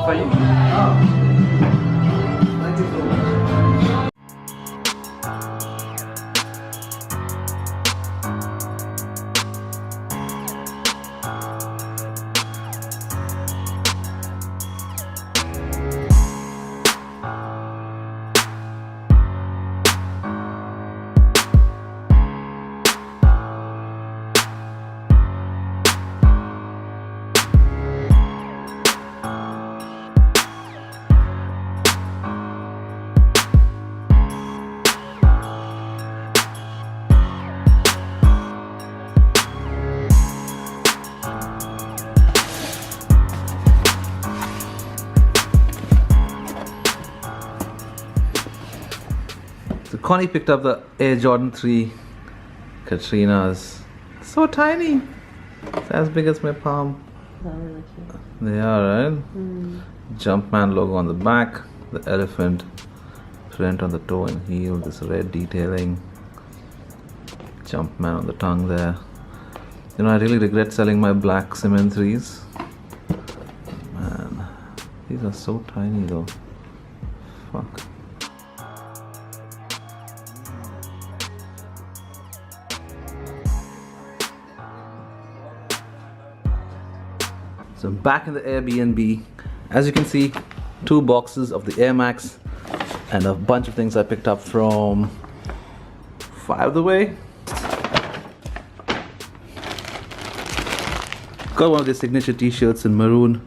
for you. Thank you so much. So Connie picked up the Air Jordan 3 Katrinas. So tiny. It's as big as my palm. They're really cute. They are, right? Jumpman logo on the back. The elephant print on the toe and heel. This red detailing. Jumpman on the tongue there. You know, I really regret selling my black cement 3s. Man, these are so tiny though. Fuck. So I'm back in the Airbnb. As you can see, 2 boxes of the Air Max and a bunch of things I picked up from 5 the way. Got one of their signature t-shirts in maroon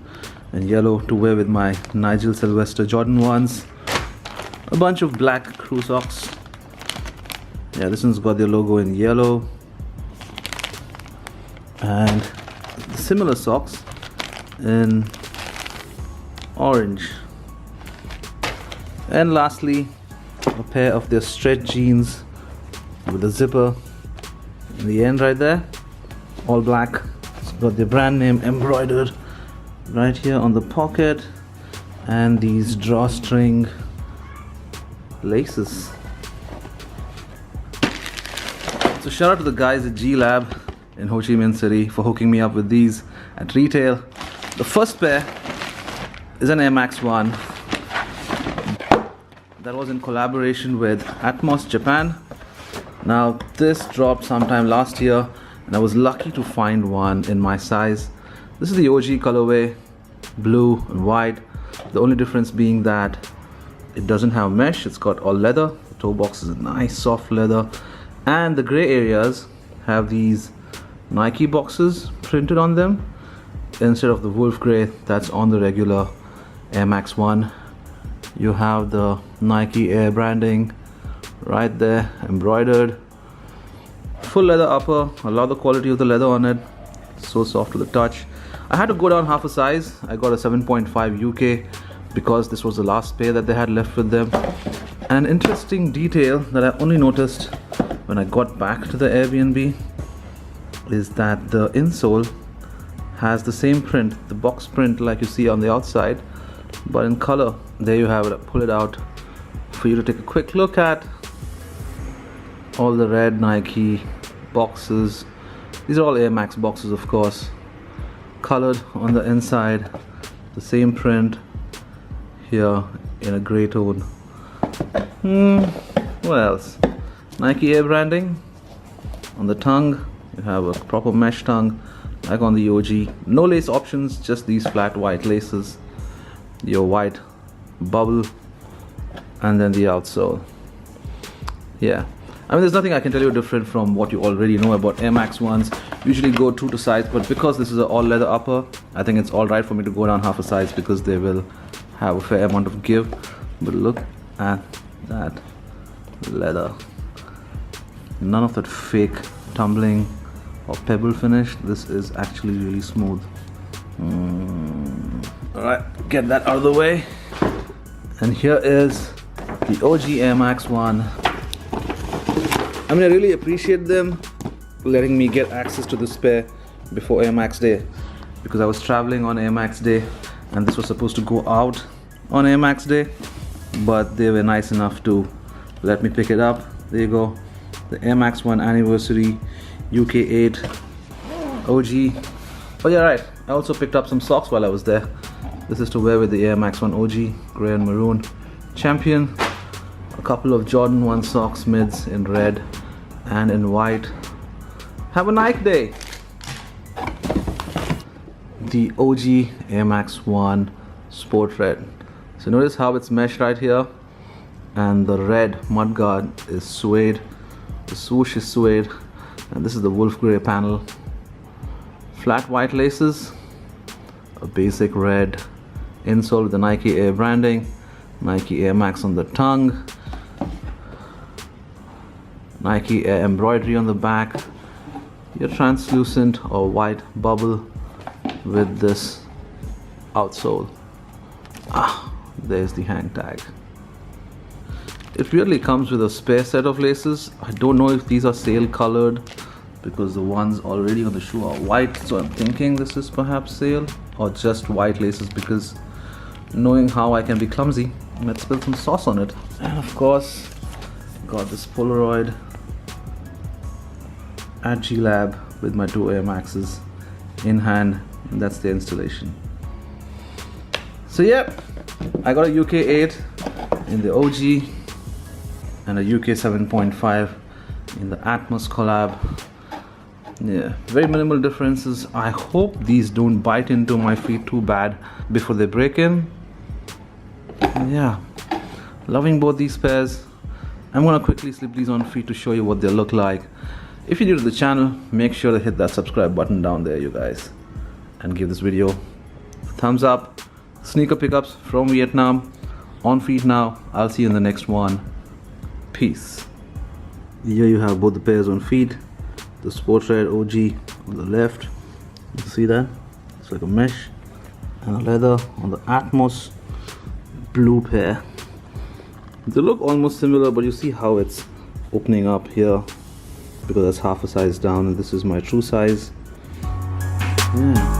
and yellow to wear with my Nigel Sylvester Jordan 1s. A bunch of black crew socks. Yeah, this one's got their logo in yellow. And similar socks in orange. And lastly, a pair of their stretch jeans with a zipper in the end right there, all black. It's got their brand name embroidered right here on the pocket, and these drawstring laces. So shout out to the guys at G Lab in Ho Chi Minh City for hooking me up with these at retail. The first pair is an Air Max 1 that was in collaboration with Atmos Japan. Now this dropped sometime last year and I was lucky to find one in my size. This is the OG colorway, blue and white. The only difference being that it doesn't have mesh, it's got all leather. The toe box is nice soft leather, and the gray areas have these Nike boxes printed on them instead of the wolf gray that's on the regular Air Max 1. You have the Nike Air branding right there, embroidered. Full leather upper. I love the quality of the leather on it. So soft to the touch. I had to go down half a size. I got a 7.5 UK because this was the last pair that they had left with them. An interesting detail that I only noticed when I got back to the Airbnb is that the insole has the same print, the box print like you see on the outside, but in color. There you have it. I'll pull it out for you to take a quick look at. All the red Nike boxes. These are all Air Max boxes, of course. Colored on the inside. The same print here in a gray tone. What else? Nike Air branding on the tongue. You have a proper mesh tongue like on the OG. No lace options, just these flat white laces. Your white bubble and then the outsole. Yeah, I mean there's nothing I can tell you different from what you already know about Air Max 1s. Usually go true to size, but because this is an all leather upper, I think it's alright for me to go down half a size because they will have a fair amount of give. But look at that leather. None of that fake tumbling or pebble finish. This is actually really smooth. Alright, get that out of the way. And here is the OG Air Max 1. I mean, I really appreciate them letting me get access to this pair before Air Max Day, because I was traveling on Air Max Day and this was supposed to go out on Air Max Day, but they were nice enough to let me pick it up. There you go, the Air Max 1 anniversary UK 8 OG. Oh yeah, right, I also picked up some socks while I was there. This is to wear with the Air Max 1 OG, grey and maroon. Champion, a couple of Jordan 1 socks mids in red and in white. Have a Nike day. The OG Air Max 1 Sport Red. So notice how it's meshed right here, and the red mudguard is suede, the swoosh is suede, and this is the wolf grey panel. Flat white laces, a basic red insole with the Nike Air branding, Nike Air Max on the tongue, Nike Air embroidery on the back, your translucent or white bubble with this outsole. There's the hang tag. It really comes with a spare set of laces. I don't know if these are sale colored because the ones already on the shoe are white, so I'm thinking this is perhaps sale, or just white laces, because knowing how I can be clumsy, let's spill some sauce on it. And of course, got this Polaroid at G-Lab with my 2 Air Maxes in hand, and that's the installation. So yeah, I got a UK 8 in the OG and a UK 7.5 in the Atmos collab. Yeah, very minimal differences. I hope these don't bite into my feet too bad before they break in. Yeah, loving both these pairs. I'm gonna quickly slip these on feet to show you what they look like. If you're new to the channel, make sure to hit that subscribe button down there, you guys, and give this video a thumbs up. Sneaker pickups from Vietnam on feet now. I'll see you in the next one. Peace. Here you have both the pairs on feet. The Sport Red OG on the left, you see that? It's like a mesh, and a leather on the Atmos blue pair. They look almost similar, but you see how it's opening up here because that's half a size down, and this is my true size. Yeah.